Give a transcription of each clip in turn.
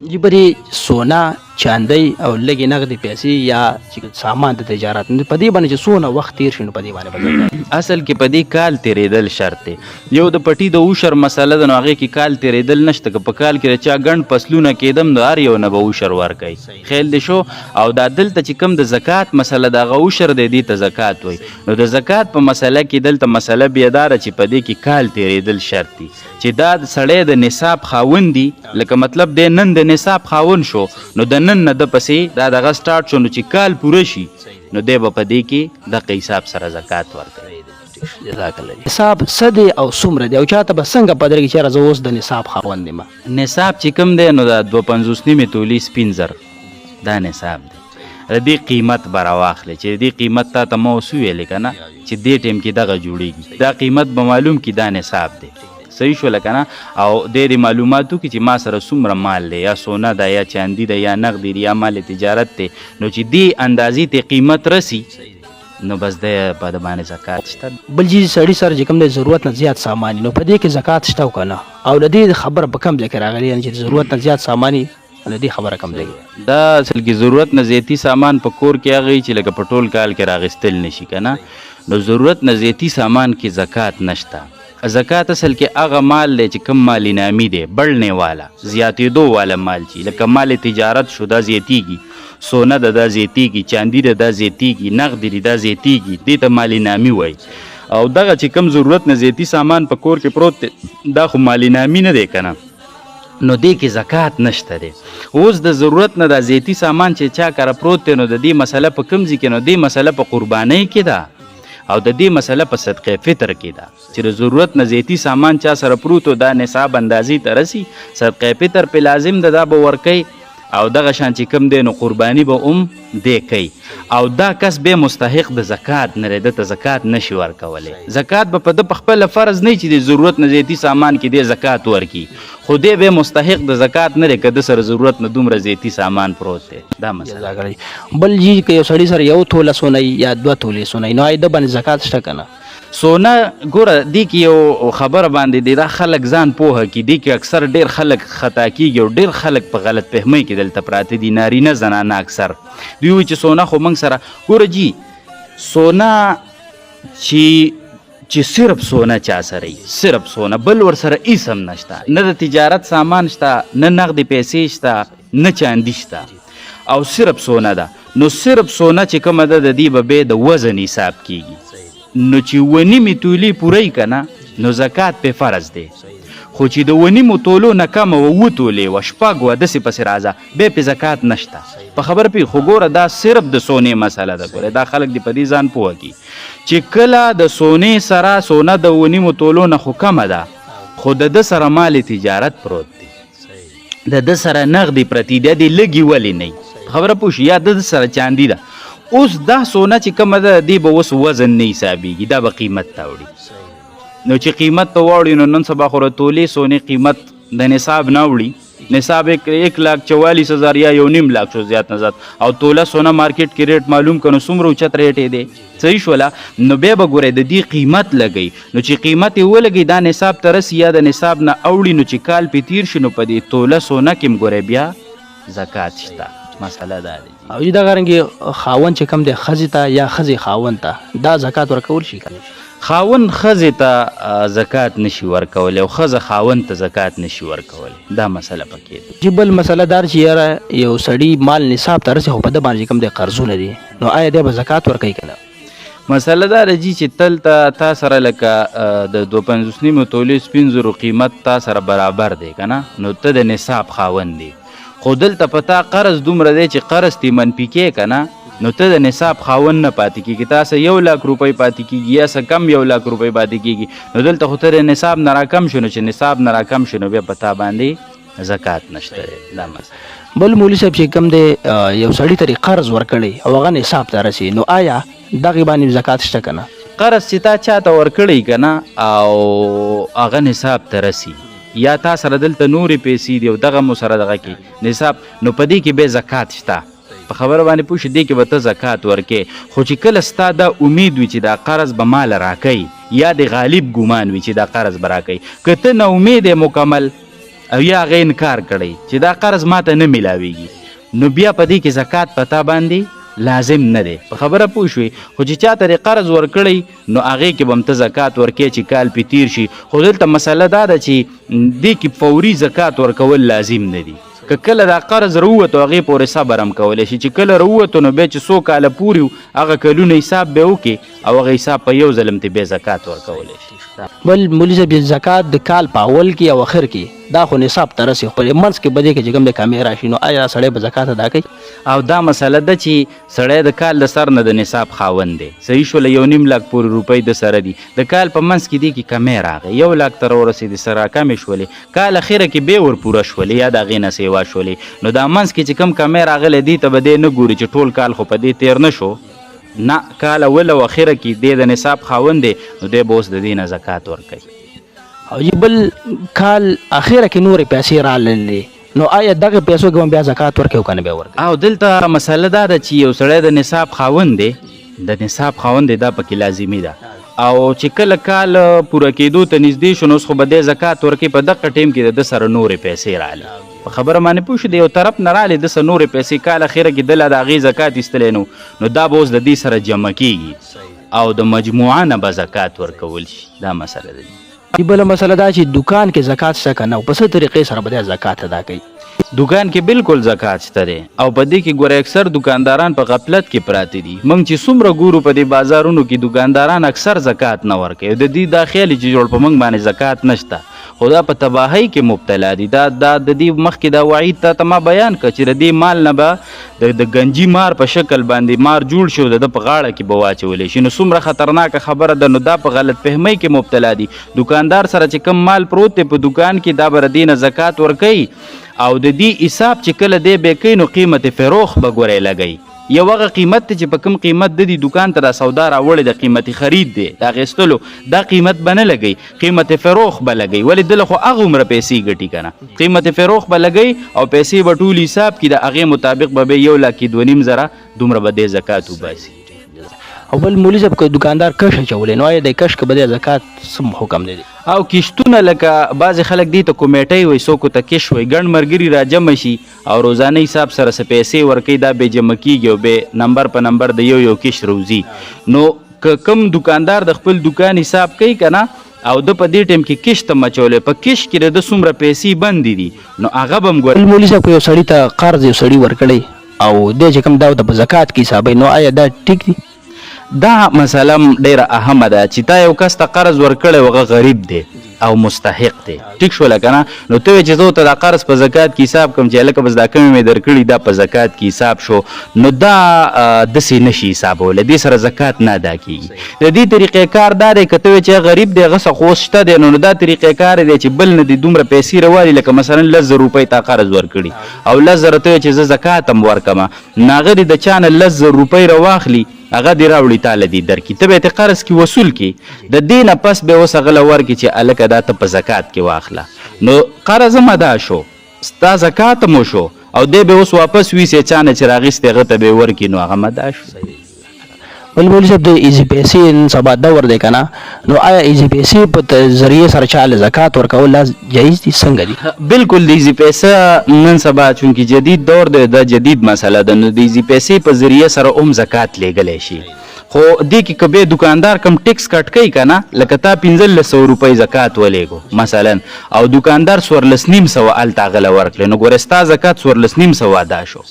بری سونا چاندی او لګي نغدي پیسې یا چې سامان د تجارت په دې باندې چې سونه وخت تیر شنو په دې باندې بدل اصل کې په دې کال تیرېدل شرط دی. یو د پټي د اوشر مسله ده، نو هغې کې کال تیرېدل نشته. که په کال کې د چا ګڼ فصلونه کېدم نو هر یو نه به اوشر ورکوي. خیال دې شو. او دا دلته چې کوم د زکات مسله د هغه اوشر دی، دې ته زکات وایي. نو د زکات په مسله کې دلته مسله بیا دا ده چې په دې کې کال تیرېدل شرط دی، چې دا سړی د نصاب خاوند دی. لکه مطلب دی نن د نصاب خاوند شو، نو د نن نه د پسې دا دغه سټارټ شو، نو چې کال پوره شي نو دی به په دې کې دغه حساب سره زکات ورکوي. جزاک الله. نصاب څه دی او څومره دی او چاته به څنګه پدرېږي چې زه اوس د نصاب خاوند یم؟ نصاب چې کوم دی نو دا 250 نیمې تولې سپین زر دا نصاب دی. د دې قیمت به راواخلې، چې دې قیمت تا ته ما اوس وویلې که نه چې دې ټیم کې دغه جوړېږي، دا قیمت به معلوم کړي دا نصاب دی. صحیح شوله که نه؟ او د معلوماتو کې چې ما سره څومره مال دی، یا سونا ده یا چاندي ده یا نغدي یا مال تجارت دی، نو چې دې اندازې ته قیمت رسی نو بس دی په د باندې زکات شته. بل جي سړي سره چې کوم د ضرورت نه زیات سامان نو په دې کې زکات شته او که نه؟ او د دې خبره په کم ځای کې راغلې یعنې چې ضرورت نه زیات سامان د دې خبره کم ځای کې دا اصل کې ضرورت نه زیاتی سامان په کور کې هغه چې لکه په ټول کال کې راغستل نشي که نه، نو ضرورت نه زیاتی سامان کې زکات نشته. زکات اصل کې هغه مال دی چې کوم مال نامی دی، بړنې والا زیاتېدو والا مال چې لکه مال تجارت شو دا زیاتېږي، سونه ده دا زیاتېږي، چاندي ده دا زیاتېږي، نغدي دی دا زیاتېږي، دې ته مال نامی وایي. او دغه چې کوم ضرورت نه زیاتی سامان په کور کې پروت دی دا خو مال نامی نه دی که نه، نو دې کې زکات نشته دی. اوس د ضرورت نه دا زیاتی سامان چې چا کره پروت دی، نو د دې مسله په کوم ځای کې؟ نو دې مسله په قربانۍ کې ده او د دې مسله په صدقه فطر کې ده، چې د ضرورت نه زیاتی سامان چا سره پروت و دا نصاب اندازې ته رسي، صدقه فطر په لازم ده، دا به ورکوي. او دغه شان چې کوم دی نو قرباني به دی کوي. او دا کس به مستحق د زکات نه دی، دته زکات نشي ورکولی. زکات به په ده په خپله فرض نه چې د ضرورت نه زیاتی سامان کې دی زکات ورکي، خو دی به مستحق د زکات نه دی که د سره ضرورت نه دومره زیاتی سامان پروت دی. دا مسله. بل جي که یو سړي سره یو توله سونه یا 2 تولې سونه نو د باندې زکات شته که نه؟ سونا ګوره دې کې یو خبره باندې دی، دا خلک ځان پوهه کړي. دې کې اکثر ډېر خلک خطا کېږي او ډېر خلک په غلط فهمۍ کې دلته پراته دي، نارینه زنانه اکثر. دوی وایي چې سونا خو موږ سره ګوره جي سونا چې صرف سونا چا سره وي، صرف سونا، بل ورسره هېڅ هم نشته، نه د تجارت سامان شته، نه نغدې پیسې شته، نه چاندي شته، او صرف سونا ده. نو صرف سونا چې کومه ده د دې به د وزن حساب کېږي. نو چې 1.5 تولې پوره که نه نو زکات پې فرض دی، خو چې د 1.5 تولو نه کمه و 2 تولې و 6 و داسې پسې راځه بیا پې زکات نشته. په خبره پوهېږي. خو ګوره دا صرف د سونې مسله ده. ګوره دا خلک دې په دې ځان پوه کړي چې کله د سونې سره سونه د 1.5 تولو نه خو کمه ده، خو د ده سره مال تجارت پروت دی، د ده سره نغدي پرتي دی، دې لږي ولې نه وي؟ خبره پوه شي. یا د سره چاندي ده، اوس دا سونه چې کومه ده دې به اوس وزن نه حسابېږي، دا به قیمت ته وړي. نو چې قیمت ته واوړي نو نن سبا خو د تولې سونې قیمت د نصاب نه وړي. نصاب 1,44,000 یا 1.5 لاک شو زیات نه زیات، او توله سونه مارکیټ کې ریټ معلوم که نو څومره اوچت ریټ یې دی. صحیح شوله؟ نو بیا به ګورئ د دې قیمت لګوي. نو چې قیمت یې ولګوي دا نصاب ته رسي یا د نصاب نه اوړي، نو چې کال پې تیر شي نو په دې توله سونه کې هم ګورئ بیا زکات شته. مسله دا دی. او دغه رنګې خاوند چې کوم دی ښځې ته یا ښځې خاوند ته دا زکات ورکول شي که نه؟ خاوند ښځې ته زکات نشي ورکولی او ښځه خاوند ته زکات نشي ورکولی. دا مسله پکې ده. چې بل مسله دار چې یاره یو سړي مال نصاب ته رسي خو په ده باندې کوم دی قرضونه دي، نو آیا دی به زکات ورکوي که نه؟ مسله دا ده جي چې تل ته تا سره لکه د 250 نیمو تولې سپین زرو قیمت تا سره برابر دی که نه، نو ته د نصاب خاوند دی. خو دلته په تا قرض دومره دی چې قرض تی منفي کې که نه، نو ته د نصاب خاوند نه پاتې کېږي. تاسو 1 لاک روپۍ پاتې کېږي یا څه کم 1 لاک روپۍ پاتې کېږي، نو دلته خو ته د نصاب نه راکم شو، نو چې نصاب نه راکم شو نو بیا په تا باندې زکات نشته دی. دا مسله. بل مولوي صاحب چې کوم دی یو سړي ته قرض ورکړی او هغه نصاب ته رسي، نو آیا دغې باندې زکات شته که نه؟ قرض چې تا چاته ورکړی که نه او هغه نصاب ته رسي، یا تا سره دلته نورې پیسې دي او دغه مو سره دغه کې نصاب، نو په دې کې بیا زکات شته. په خبره باندې پوه شي. دې کې به ته زکات ورکې. خو چې کله ستا دا امید وي چې دا قرض به مال راکوي، یا د غالب ګمان وي چې دا قرض به راکوي، که ته نه امید مکمل او یا هغه انکار کړی چې دا قرض ماته نه میلاویږي نو بیا په دې کې زکات پتا باندې لازم نه دی په خبره پوه شوې خو چې چا ته قرض ورکړی نو هغې کې به هم ته زکات ورکې چې کال پې تیر شي خو دلته مسله دا ده چې دې کې فوري زکات ورکول لازم نه دي که کله دا قرض راووتو هغې پورې صبر هم کولی شي چې کله راووتو نو بیا چې څو کاله پورې هغه کلونه حساب به وکړي او هغه حساب په یو ځل هم ته بیا زکات ورکولی شي بل مولوي صاحب زکات د کال په اول کې او اخر کې دا خو نصاب ته رسي خپل منځ کې به دې کې چې کوم د کمې راشي نو آیا سړی به زکات ادا کوي او دا مسله ده چې سړی د کال د سر نه د نصاب خاوند دی صحیح شوله 1.5 لک پورې روپۍ د سره دي د کال په منځ کې دی کې کمې راغی 1 لک ته راورسېدې سره کمې شولې کال اخره کې بیا ور پوره شولې یا د هغې نه سیوا شولې نو دا منځ کې چې کم کمې راغلی دی ته به دی نه ګوري چې ټول کال خو په دې تیر نه شو نه کال اول او اخره کې دی د نصاب خاوند دی نو دی به اوس د دې نه زکات ورکوي او چې بل کال اخره کې نورې پیسې راللې نو آیا دغه پیسو کې هم بیا زکات ورکوي که نه بیا ورکوي او دلته مسله دا ده چې یو سړی د نصاب خاوند دی د نصاب خاوند دی دا پکې لازمي ده او چې کله کال پوره کېدو ته نږدې شو نو اوس خو به دی زکات ورکوي په دغه ټیم کې د ده سره نورې پیسې رالي په خبره باندې پوه شو د یو طرف نه رالې ده سره نورې پیسې کال اخره کې دله د هغې زکات ایستلی نو دا به اوس د دې سره جمع کېږي او د مجموعه نه به زکات ورکول شي دا مسله ده بله مسله دا چې دکان کې زکات شته که نه او په څه طریقې سره به دی زکات ادا کوي دکان کې بالکل زکات شته دی او په دې کې ګوره اکثر دکانداران په غفلت کې پراته دي موږ چې څومره ګورو په دې بازارونو کې دکانداران اکثر زکات نه ورکوي د دې دا خیال چې جوړ په موږ باندې زکات نشته خو دا په تباهۍ کې مبتلا دي دا د دې مخکې دا وعید ته ما بیان کړه چې د دې مال نه به د گنجي مار په شکل باندې مار جوړ شي د په غاړه کې به واچولی شي نو څومره خطرناکه خبره ده نو دا په غلط فهمۍ کې مبتلا دي دکاندار سره چې کم مال پروت دی په دکان کې دا به د دې نه زکات ورکوي او د دې حساب چې کله دی به کوي نو قیمت فروخ به ګورئ لګوي یو هغه قیمت ته چې په کوم قیمت د دې دکان ته دا سودا راوړی د قیمتي خرید دی د اخیستلو دا قیمت به نه لګوي قیمت فروخ به لګوي ولې دله خو هغه عمره پیسې ګټي که نه قیمت فروخ به لګوي او پیسې به ټول حساب کړي د هغې مطابق به 1 لک 2.5 زره دومره به دی زکات وباسي او بل مولوي صاحب که دکاندار کش اچولی نو آیا د کش که به دی زکات څه حکم دی او کشتونه لکه بعضې خلک دې ته کمیټۍ وایي څوک ته کش وایي ګڼ ملګري را جمع شي او روزانه حساب سره څه پیسې ورکوي دا بې جمع کېږي او بې نمبر په نمبر د یو کش روزي نو که کوم دکاندار د خپل دکان حساب کوي که نه او د په دې ټیم کې کش ته مچولی په کش کې د څومره پیسې بندې دي نو هغه به هم ګوري مولوي صاحب که یو سړي ته قرض یو سړي ورکړی او دی چې کوم دا د په زکات کې حسابوي نو آیا دا ټیک دی دا مسله ډیره اهمه ده چې تا یو کس ته قرض ورکړی هغه غریب دی او مستحق دی ټیک شوله که نه نو ته وایې چې زه ورته دا قرض په زکات کې حساب کړم چې هلکه بس دا کمې مې درکړي دا په زکات کې حساب شو نو دا داسې نشي حسابولی دې سره زکات نه ادا کېږي د دې طریقې کار دا دی که ته وایې چې غریب دی هغه څه خو اوس شته دی نو دا طریقې کار دی چې بل نه دي دومره پیسې راوالي لکه مثلا 10,000 روپۍ تا قرض ورکړي او 10,000 ته وایې چې زه زکات هم ورکړم نو هغه دې د چا نه 10,000 روپۍ راواخلي هغه دې راوړي تاله دې درکړي ته به یې ته قرض کې وصول کړي د دې نه پس به اوس هغه له ورکړي چې هلکه دا ته په زکات کې واخله نو قرض هم ادا شو ستا زکات هم وشو او دی به اوس واپس ویسې چا نه چې راغیستې هغه ته به یې ورکړي نو هغه هم ادا شو بل مولوي صاحب د ایزي پیسې نن سبا دور دی که نه نو آیا ایزي پیسې په ذریعې سره چا له زکات ورکول دا جایز دي څنګه دي بالکل د ایزي پیسه نن سبا چونکې جدید دور دی دا جدید مسله ده نو د ایزي پیسې په ذریعې سره هم زکات لیږلی شي خو دې کې که بیا دکاندار کم ټیکس کټ کوي که نه لکه تا 1500 روپۍ زکات ولیږو مثلا او دکاندار 14,500 هلته هغه له ورکړې نو ګوره ستا زکات 14,500 ادا شو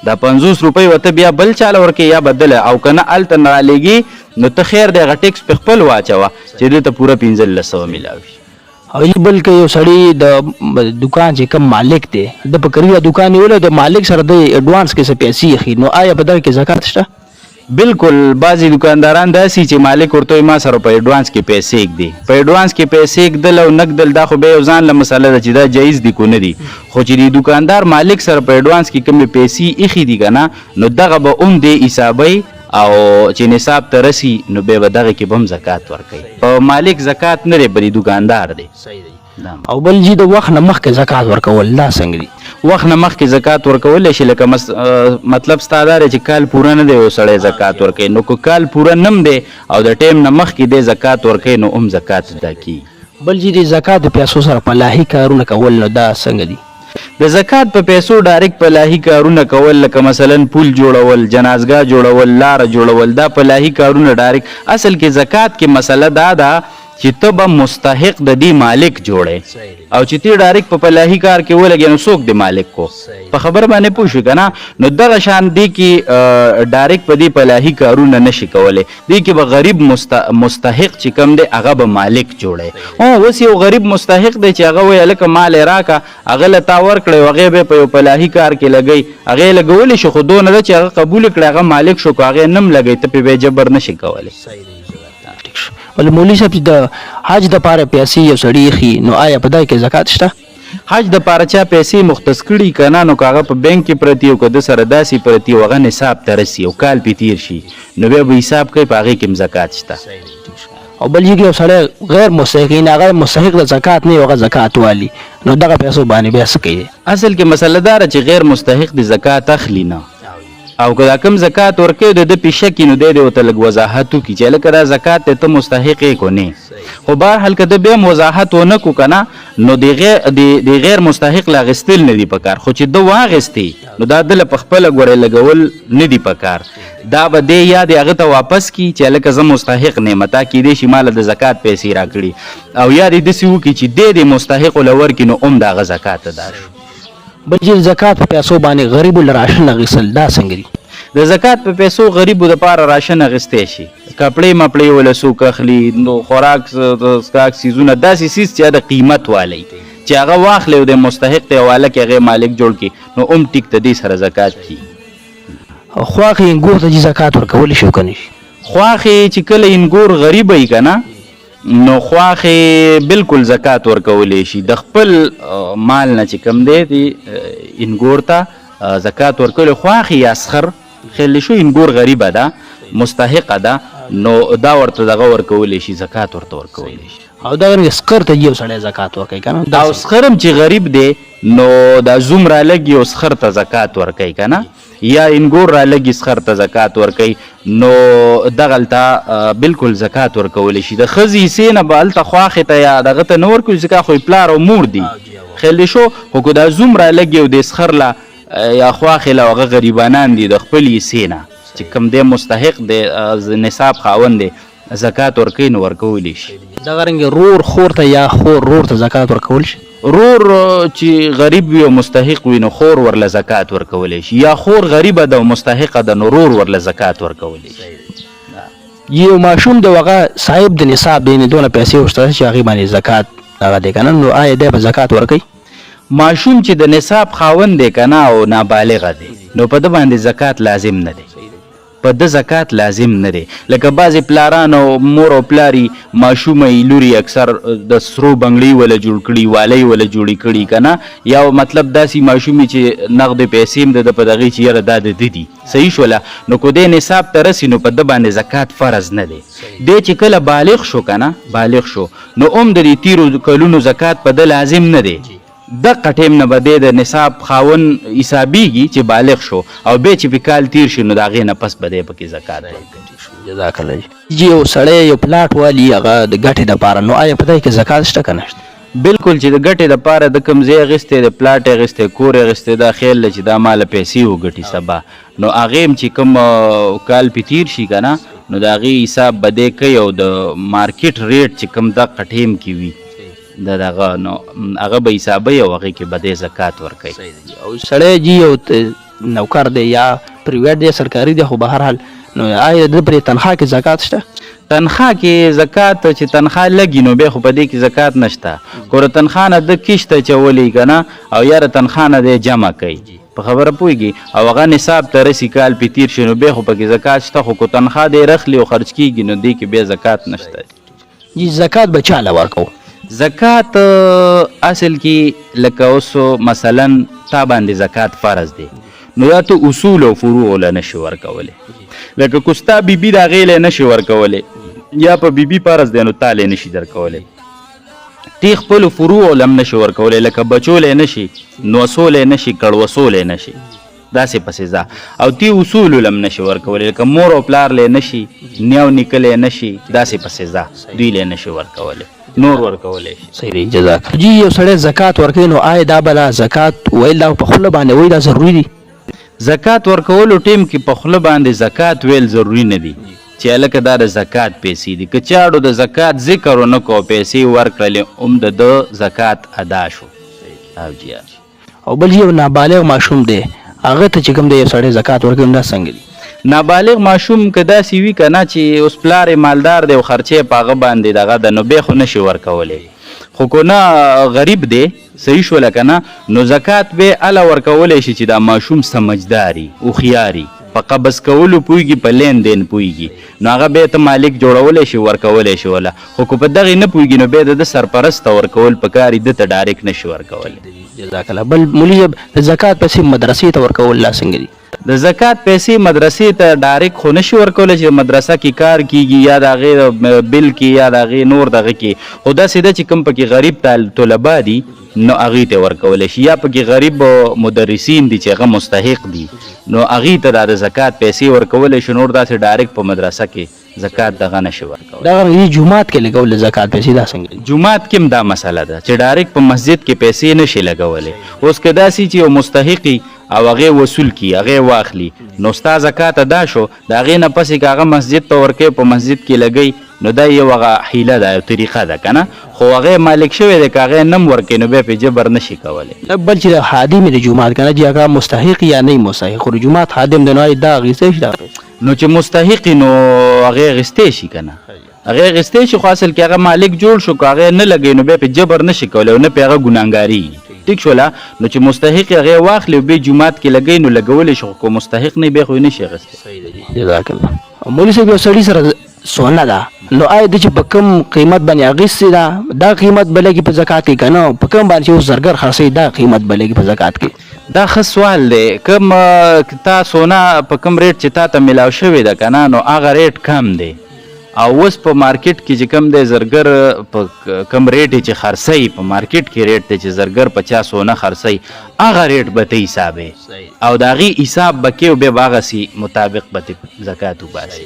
دا 50 روپۍ ورته بیا بل چاله ورکړې یا بدله او که نه هلته نه رالیږي نو ته خیر دی هغه ټیکس په خپل واچوه چې دې ته پوره 1500 میلاو شي او بل که یو سړی د دکان چې کوم مالک دی د په کریه دکان نیولی د مالک سره د اډوانس کې څه پیسې اخلي نو آیا په دغه کې زکات شته بالکل بعضی دکانداران داسي چې مالک ورته ما سره په اډوانس کې پیسې ږدي په اډوانس کې پیسې ږدل او نقدل دا خو به یو ځان له مسله ده چې دا جایز دي کو نه دي خو چې د دکاندار مالک سره په اډوانس کې کومې پیسې ایښي دي که نه نو دغه به هم دی حسابوي او چې نصاب ته رسي نو بیا به دغه کې به هم زکات ورکوي په مالک زکات نه دی بلې دکاندار دی او بل جی د وخت نه مخکې زکات ورکول دا څنګه دي وخت نه مخکې زکات ورکولی شي لکه مطلب ستا دا دی چې کال پوره نه دی یو سړی زکات ورکوي نو که کال پوره نه هم دی او د ټیم نه مخکې دی زکات ورکوي نو هم زکات ادا کېږي بل چې د زکات د پیسو سره پلاهي کارونه کول نو دا څنګه دي؟ د زکات په پیسو ډایرکټ پلاهي کارونه کول لکه مثلا پول جوړول، جنازګاه جوړول، لاره جوړول، دا پلاهي کارونه ډایرکټ. اصل کې زکات کې مسله دا ده چې ته به مستحق د دې مالک جوړې، او چې تی ډایرکټ په پلاهي کار کې ولګې نو څوک د مالک کو په خبر باندې پوه شو که نه. نو دغه شان دی کې ډایرکټ په دې پلاهي کارونه نشي کولی. دې کې به غریب مستحق چې کم دی هغه به مالک جوړی. اوس یو غریب مستحق دی چې هغه وایي هلکه مال یې راکړه، هغه له تا ورکړی، هغې به په یو پلاهي کار کې لګوي، هغې یې لګولی شو، خو دونه ده چې هغه قبول کړی، هغه مالک شو، که هغې نه م لګوي ته پې بیا جبر نشي کولی. ول مولوي صاحب چې د حج د پاره پیسې یو سړي ایښي نو آیا په دای کې زکات شته؟ حج د پاره چا پیسې مختص کړي که نه، نو که هغه په بینک کې پرتي او که د سره داسې پرتي او هغه نصاب ته رسي او کال پې تیر شي نو بیا به حساب کوي، په هغې کې هم زکات شته. او بل چې یو سړی غیر مستحقین هغه مستحق د زکات نه هغه زکات والی نو دغه پیسو باندې بیا څه کوي؟ اصل کې مسله داره چې غیر مستحق د زکات اخلي نه، او که دا کم زکات ورکوي د ده پې شکي نو دی ورته لږ وضاحت وکړي چې هلکه دا زکات دی ته مستحق یې کو نه. خو بهرحال که ده بیا هم وضاحت ونه کړو که نه نو د غیر مستحق له اخیستل نه دي په کار، خو چې ده واخیستې نو دا ده له په خپله ګورې لګول نه دي په کار. دا به دی یا د هغه ته واپس کړي چې هلکه زه مستحق نه یم، تا کیدی شي ماله د زکات پیسې راکړي، او یا دې داسې وکړي چې دی د مستحقو له ورکړي نو هم د هغه زکات ادا شو. بل چې زکات په پیسو باندې غریبو له راشن اخیستل دا څنګه دي؟ د زکات په پیسو غریبو دپاره راشن اخیستی شي، کپړې مپړې وله څوک اخلي، نو خوراک څښاک څیزونه داسې څیز چې د قیمت والی چې هغه واخلي او د مستحق ته حواله کړي هغې مالک جوړ کړي نو هم ټیک د دې سره زکات کېږي. خواښې انګور ته چې زکات ورکولی شي که نه شي؟ خواښې چې کله انګور غریب وي که نه نو خواښې بالکل زکات ورکولی شي. د خپل مال نه چې کم دی د انګور ته زکات ورکولی. خواښې یا سخر خیال شو انګور غریبه ده مستحقه ده نو دا ورته دغه ورکولی شي، زکات ورته ورکولی شي. او دا رنګه سخر ته یو سړی زکات ورکوي که نه؟ او سخر هم چې غریب دی نو دا زوم رالګي او سخر ته زکات ورکوي که نه، یا انګور رالګي سخر ته زکات ورکوي نو دغلته بالکل زکات ورکولی شي. د ښځې حصې نه به هلته خواښې ته یا دغه ته نه ورکوي ځکه خو پلار او مور دي خیال شو، خو که دا زوم رالګي او د سخر له یا خواښې له هغه غریبانان دي د خپلې حصې نه چې کوم دی مستحق دی نصاب خاوند دی زکات ورکوي نو ورکولی شي. دغه رنګې رور خور ته یا خور رور ته زکات ورکول شي؟ رور چې غریب وي او مستحق وي نو خور ورله زکات ورکولی شي، یا خور غریبه ده او مستحقه ده نو رور ورله زکات ورکولی شي. یو ماشوم د هغه صاحب د نصاب دی نه دونه پیسې ورشته چې هغې باندې زکات هغه دی که نه نو آیا دی به زکات ورکوي؟ ماشوم چې د نصاب خاوند دی که نه او نابالغه دی نو په ده باندې زکات لازم نه دی، په ده زکات لازم نه دی. لکه بعضې پلاران او مور او پلاري ماشومه لوري اکثر د سرو بنګړي وله جوړ کړي، والۍ وله جوړې کړي که نه، یا مطلب داسې ماشومې چې نغدې پیسې هم د ده په دغې چې یاره دا د ده دي صحیح شوله نو که دی نصاب ته رسي نو په ده باندې زکات فرض نه دی. دی چې کله بالغ شو که نه بالغ شو نو هم د دې تیرو کلونو زکات په ده لازم نه دی. دقه ټیم نه به دی د نصاب خاون حسابیږي چې بالغ شو او بیا چې پې کال تیر شي نو د هغې نه پس به دی پکې زکات ورکوي. جزاک الله. یو سړی یو پلاټ والي هغه د ګټې دپاره نو آیا په دې کې زکات شته که نه شته؟ بالکل چې د ګټې دپاره د کوم ځای اخیستی د پلاټ اخیستی کور اخیستی دا خیال دی چې دا ماله پیسې وګټي سبا نو هغې هم چې کوم کال پې تیر شي که نه نو د هغې حساب به دی کوي او د مارکیټ ریټ چې کوم دقه ټیم کې وي دغه نو هغه به حسابوي او هغې کې به دی زکات ورکوي. او سړی جي یو نوکر دی یا پریویټ دی سرکاري دی خو به هر حال نو آیا د پرې تنخواه کې زکات شته؟ تنخواه کې زکات چې تنخواه لګي نو بیا خو په دې کې زکات نشته. که د تنخواه نه د کشته چولی که نه او یا د تنخواه نه دی جمع کوي په خبره پوهېږي او هغه نصاب ته رسي کال پې تیر شي نو بیا خو پکې زکات شته. خو که تنخواه دی رخلي او خرج کېږي نو دې کې بیا زکات نشته. جي زکات به چاله ورکوو؟ زکات اصل کې لکه اوس مثلا تا باندې زکات فرض دی نو یا ته اصول او فروع له نشي ورکولی، لکه که ستا بیبي د هغې له نشي ورکولی یا په بیبي فرض دی نو تا له نشي درکولی. تی خپلو فروع له هم نشي ورکولی لکه بچو له نشي، نوسو له نشي، کړوسو له نشي، داسې پسې ځه. او تی اصولو له هم نشي ورکولی لکه مور او پلار له نشي، نیو نیکه له نشي، داسې پسې ځه دوی له نشي ورکولی. نور ورکولی شي. صحیح دی جزاک. جی یو سړی زکات ورکوي نو آیا دا بلا زکات ویل دا په خوله باندې وایي دا ضروري دي؟ زکات ورکولو ټیم کې په خوله باندې زکات ویل ضروري نه دي چې هلکه دا د زکات پیسې دي. که چاړو د زکات ذکر ونه کو پیسې ورکړلې هم د زکات ادا شو. او جی او بل یو نابالغ ماشوم دی هغه ته چې کوم دی یو سړی زکات ورکوي نو دا څنګه دی؟ نابالغ ماشوم که داسې وي که نه چې اوس پلار یې مالدار دی او خرچې په هغه باندې دغه ده نو بیا خو نشي ورکولی. خو که نه غریب دی صحیح شوله که نه نو زکات به هله ورکولی شي چې دا ماشوم سمجداري هوښیاري په قبض کولو پوهېږي په لین دین پوهېږي نو هغه بیا ته مالک جوړولی شي ورکولی شي وله. خو که په دغې نه پوهېږي نو بیا د سرپرست ته ورکول پکار ده ته ډایرکټ نشي ورکولی. جزاک الله. بل مولي صاحب د زکات پیسې مدرسې ته ورکول لا څنګه دي؟ د زکات پیسې مدرسې ته ډایرکټ خو نشي ورکولی چې مدرسه کې کار کیږي یا د هغې بل کې یا د هغې نور دغه کې. خو داسې ده چې کوم پکې غریب طلبا دي نو هغې ته ورکولی شي یا پکې غریب مدرسین دي چې هغه مستحق دي نو هغې ته دا د زکات پیسې ورکولی شي. نور داسې ډایرکټ په مدرسه کې زکات دغه نشي ورکولی. دغه جومات کې لګول زکات پیسې دا څنګه دي؟ جومات کې هم دا مسله ده چې ډایرکټ په مسجد کې پیسې نشي لګولی. اوس که داسې چې یو مستحقي او هغې وصول کي هغې واخلي نو ستا زکات ادا شو د هغې نه پسې که هغه مسجد ته ورکوي په مسجد کې لګوي نو دا یو هغه حیله ده یو طریقه ده که نه. خو هغې مالک شوی دی که هغې نه هم ورکوي نو بیا پې جبر نشي کولی. بل چې د خادم د جومات که نه چې هغه مستحق یا نه مستحق خو د جومات خادم دی نو دا اخیستی شي نو چې مستحق نو هغې اخیستی شي که نه هغې اخیستی شي. خو اصل کې هغه مالک جوړ شو که هغې نه لګوي نو بیا پې جبر نشي کولی او نه پې هغه ګناهګاري. ټیک شوله نو چې مستحق هغې واخلي او بیا جومات کې لګوي نو لګولی شي. خو که مستحق نه بیا خو یې نشي اخیستی. جزاک الله. مولي صاحب یو سړي سره سونه ده نو آیا د چې په کوم قیمت باندې اخیستې ده دا قیمت به لګي په زکات کې که نه په کوم باندې چې اوس زرګر خرڅوي دا قیمت به لګي په زکات کې؟ دا ښه سوال دی. کوم تا سونه په کوم ریټ چې تا ته میلاو شوې ده که نه نو هغه ریټ کم دی او اوس په مارکیټ کې چې کوم دی زرګر په کوم ریټ چې خرڅوي په مارکیټ کې ریټ دی چې زرګر 50 سونه خرڅوي هغه ریټ به ته حسابې او د هغې حساب به کې او بیا به هغسې مطابق به ته زکات وباسي.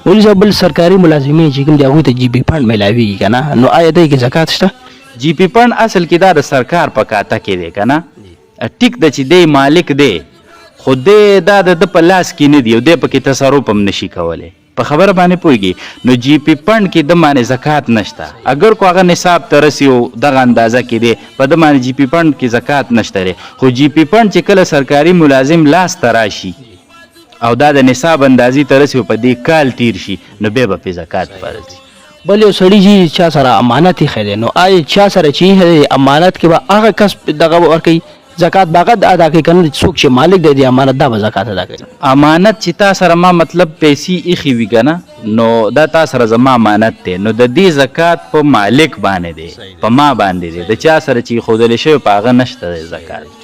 مولي صاحب بل سرکاري ملازمین چې کوم دي هغوی ته جي پي فنډ میلاویږي که نه نو آیا دی کې زکات شته؟ جي پي فنډ اصل کې دا د سرکار په کاته کې دی که نه. ټیک ده چې دی مالک دی خو دی دا د په لاس کې نه دی او دی پکې تصرف هم نشي کولی. په خبره باندې پوهېږي نو جي پي فنډ کې د باندې زکات نشته. اگر کو هغه نصاب ته رسي او دغه اندازه کې دی په د باندې جي پي فنډ کې زکات نشته دی. خو جي پي فنډ چې کله سرکاري ملازم لاس ته راشي او دا د نصاب اندازې ته رسي او په دې کال تیر شي نو بیا به پې زکات فرض وي. بل یو سړي چې چا سره امانت ایښی دی نو آیا چا سره چې ایښی دی امانت کې به هغه کس دغه ورکوي زکات باغه ادا کوي که نه څوک چې مالک دی د امانت دا به زکات ادا کوي؟ امانت چې تا سره ما مطلب پیسې ایښي وي که نه نو دا تا سره زما امانت دی نو د دې زکات په مالک باندې دی په ما باندې دی. د چا سره چې ایښودلی شوی په هغه نشته دی زکات.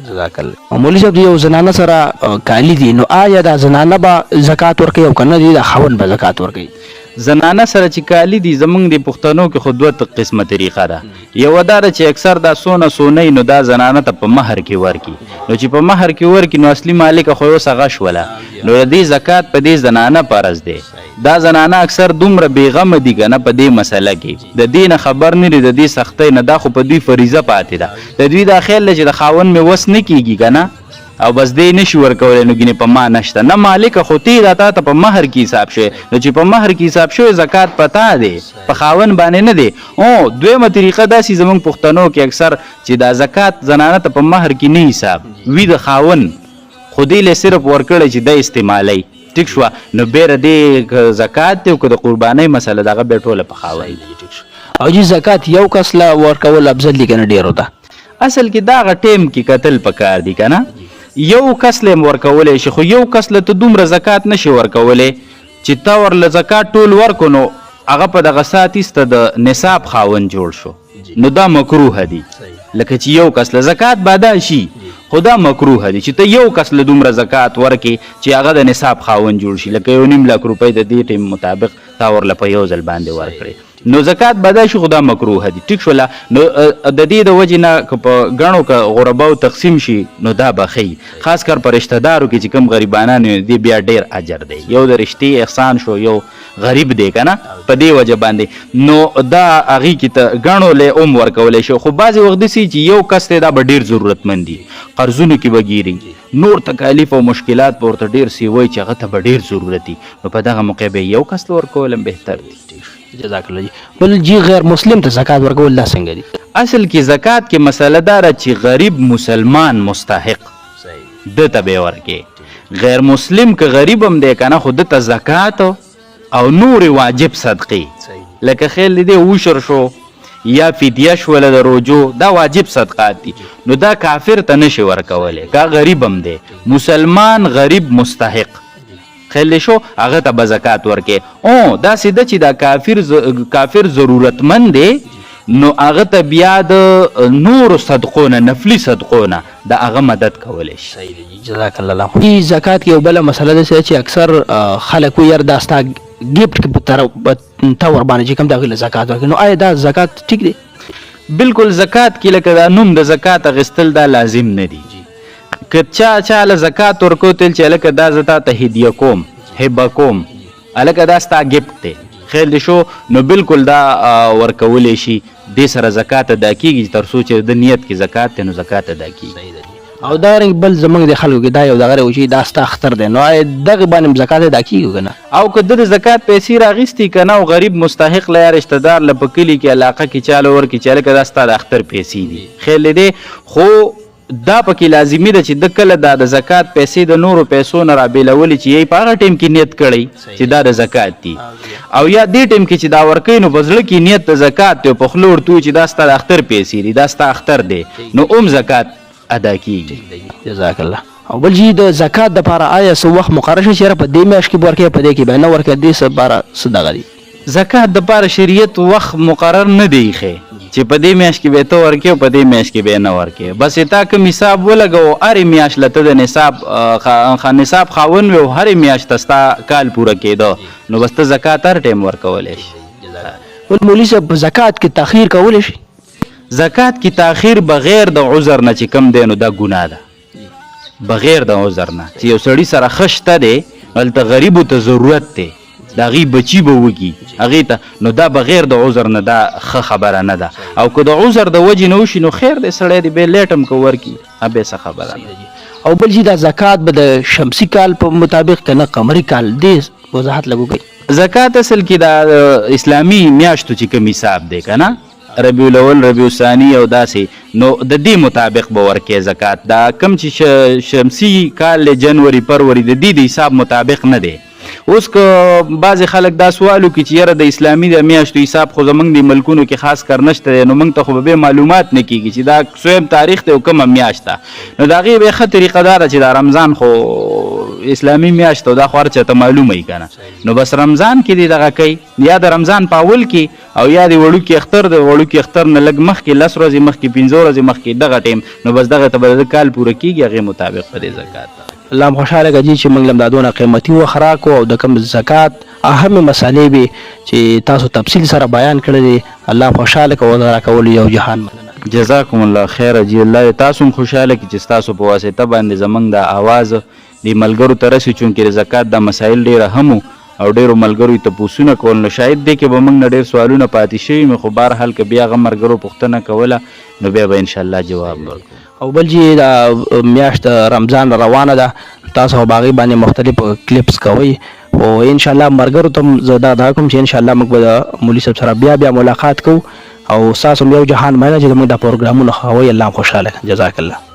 جزاک الله. مولي صاحب یو زنانه سره کالی دي نو آیا دا زنانه به زکات ورکوي او که نه دی دا خاوند به زکات ورکوي؟ زنانه سره چې کالی دي زمونږ د پښتنو کې خو دوه قسمه طریقه ده. یوه دا ده چې اکثر دا سونی نو دا زنانه ته په مهر کې ورکي نو چې په مهر کې ورکي نو اصلي مالکه خو اوس هغه شوله نو د دې زکات په دې زنانه فرض دی. دا زنانه اکثر دومره بېغمه دي که نه په دې مسله کې د دې نه خبر نه دي د دې سختۍ نه دا خو په دوی فریضه پاتې ده. د دوی دا خیال دی چې د خاوند مې وس نه کېږي که نه او بس دی نشي ورکولی نو ګینې په ما نشته نه مالکه خو تی دا تا ته په مهر کې حساب شوی نو چې په مهر کې حساب شوی زکات په تا دی په خاوند باندې نه دی. دویمه طریقه داسې زموږ پښتنو کې اکثر چې دا زکات زنانه ته په مهر کې نه حساب وي د خاوند خو دی له صرف ورکړی چې دی استعمالی. ټیک شوه نو بیره دی زکات دی او که د قربانۍ مسله دغه بیا ټوله په خاوند. او جی زکات یو کس له ورکول افضل دي که نه ډېرو ته؟ اصل کې دغه ټیم کې کتل پکار دي که نه. یو کس له ورکولی شي خو یو کس له ته دومره زکات نشي ورکولی چې تا ورله زکات ټول ورکو نو هغه په دغه ساعت ایسته د نصاب خاوند جوړ شو نو دا مکروه دی. لکه چې یو کس له زکات بادا شي خو دا مکروه دی چې ته یو کس له دومره زکات ورکې چې هغه د نصاب خاوند جوړ شي. لکه 1.5 لک روپۍ د دې ټیم مطابق تا ورله په یو ځل باندې ورکړې نو زکات بدای شو خدا مکروه دي ټیک شولا نو د دې د وجې نه که په ګڼو که غرباو تقسیم شي نو دا به ښي خاص کر په رشته دارو کې چې کوم غریبانان دي بیا ډیر اجر دی یو د رشتې احسان شو یو غریب دی که نه په دې وجه باندې نو دا هغې کې ته ګڼو له ورکولی شي خو بعضې وخت داسې چې یو کس دی دا به ډېر ضرورتمند دي قرضونو کې به ګیري نور تکالیف او مشکلات به ورته ډېر سی وایي چې هغه ته به ډېر ضرورت دي نو په دغه موقع به یو کس ته ورکول هم بهتر دي جزاک الله جی بل جی غیر مسلم ته زکات ورکول دا څنګه دي اصل کې زکات کې مسله دا ده چې غریب مسلمان مستحق ده ته به ورکې غیر مسلم که غریب هم دی که نه خو ده ته زکات او نور واجب صدقې لکه خیل دی وشر شو یا فدیه شوله د روجو دا واجب صدقات دي نو دا کافر ته نشي ورکولی که غریب هم دی مسلمان غریب مستحق خیلی شو هغه ته به زکات ورکې او داسې ده چې دا کافر ضرورتمند دی نو هغه ته بیا د نورو صدقو نه نفلي صدقو نه د هغه مدد کولی شي جزاک الله خو زکات کې یو بله مسله ده چې اکثر خلک وایي یار دا ستا ګفټ کې ته ورباندې چې کوم د هغې له زکات ورکوي نو آیا دا زکات ټیک دی بالکل زکات کې لکه دا نوم د زکات اخیستل دا لازم نه دي که چا له زکات ورکو تل چې هلکه دا زه تا ته هدیه کوم هبه کوم هلکه دا ستا ګفټ دی خیل دی شو نو بالکل دا ورکولی شي دې سره زکات ادا کېږي تر څو چې د نیت کې زکات دی نو زکات ادا کېږي او دا رنګ بل زمونږ د خلکو کې دا یو دغه و چې دا ستا اختر دی نو آیا دغې باندې زکات ادا کېږي که نه او که د زکات پیسې راغیستي که نه او غریب مستحق له یا رشته دار له په کلي کې علاقه کې چاله ورکړي چې هلکه دا ستا د اختر پیسې دي خیل دی خو دا پکې لازمي ده چې د کله دا د زکات پیسې د نورو پیسو نه رابېلولي چې یی په هغه ټایم کې نیت کړی چې دا د زکات دي او یا دې ټایم کې چې دا ورکوي نو په زړه کې نیت د زکات دی په خوله ورته وایي چې دا ستا د اختر پیسې دي دا ستا اختر دی نو هم زکات ادا کېږي جزاک الله او بل جی د زکات دپاره آیا څه وخت مقرر شي چې یاره په دې میاشت کې به ورکوې په دې کې به نه ورکوې دې لپاره څه دغه دي زکات دپاره شریعت وخت مقرر نه دی ایښی چې په دې میاشت کې به ته ورکې او په دې میاشت کې به نه ورکې بس تا کوم حساب ولګو هرې میاشت له ته د نصاب خاوند وي او هرې میاشت ته ستا کال پوره کېده نو بس ته زکات هر ټایم ورکولی شي بل مولي صاحب زکات کې تاخیر کولی شي زکات کې تاخیر بغیر د عذر نه چې کم دی نو دا ګناه ده بغیر د عذر نه چې یو سړي سره ښه شته دی هلته غریبو ته ضرورت دی د هغې بچي به وږي هغې ته نو دا بغیر د عذر نه دا ښه خبره نه ده او که د عذر د وجې نه وشي نو خیر دی سړی دی بیا لیټ هم که ورکړي بیا څه خبره نه او بل جي دا زکات به د شمسي کال په مطابق که نه قمري کال دې وضاحت لږ وکړئ زکات اصل کې دا اسلامي میاشتو چې کوم حساب دی که نه ربیع الاول ربیع الثانی او داسې نو د دې مطابق به ورکې زکات دا کم چې شمسي کال جنوري پروری د دې د حساب مطابق نه دی اوس که بعضې خلک دا سوال وکړي چې یاره د اسلامي د میاشتو حساب خو زموږ د ملکونو کې خاص کار نشته دی نو موږ ته خو به معلومات نه کېږي چې دا څویم تاریخ دی او کومه میاشت ده نو د هغې به ښه طریقه دا ده چې دا رمضان خو اسلامي میاشت او دا خو هر چاته معلومه وي که نه نو بس رمضان کې دې دغه کوي یا د رمضان په اول کې او یا د وړوکي اختر د وړوکي اختر نه لږ مخکې 10 ورځې مخکې 15 ورځې مخکې دغه ټایم نو بس دغه ته به د کال پوره کېږي هغې مطابق په دې زکات الله هم خوشحاله کړي چې موږ لم دا دونه قیمتي وخت راکړو او د کوم زکات اهمې مسالې وې چې تاسو تفصیل سره بیان کړی دی الله خوشحاله کړو د راکولو یو جهان مننه جزاکم الله خیر جی الله تاسو هم خوشحاله کړي چې ستاسو په واسطه باندې زموږ د اواز د ملګرو ته رسي چونکې د زکات د مسایل ډېره هم او ډېرو ملګرو یې تپوسونه کول نو شاید دی کې به موږ نه ډېر سوالونه پاتې شوي مې خو بهرحال که بیا هغه ملګرو پوښتنه کوله نو بیا به انشاءالله جواب ورکړو او بل جی دا میاشت رمضان روانه ده تاسو به هغې باندې مختلف کلیپس کوئ او انشاءالله ملګرو ته هم زه دا کوم چې انشاءالله موږ به د مولي صاحب سره بیا ملاقات کوو او ستاسو هم یو جهان مننه چې زموږ دا پروګرامونه خوښوئ الله هم خوشحاله جزاک الله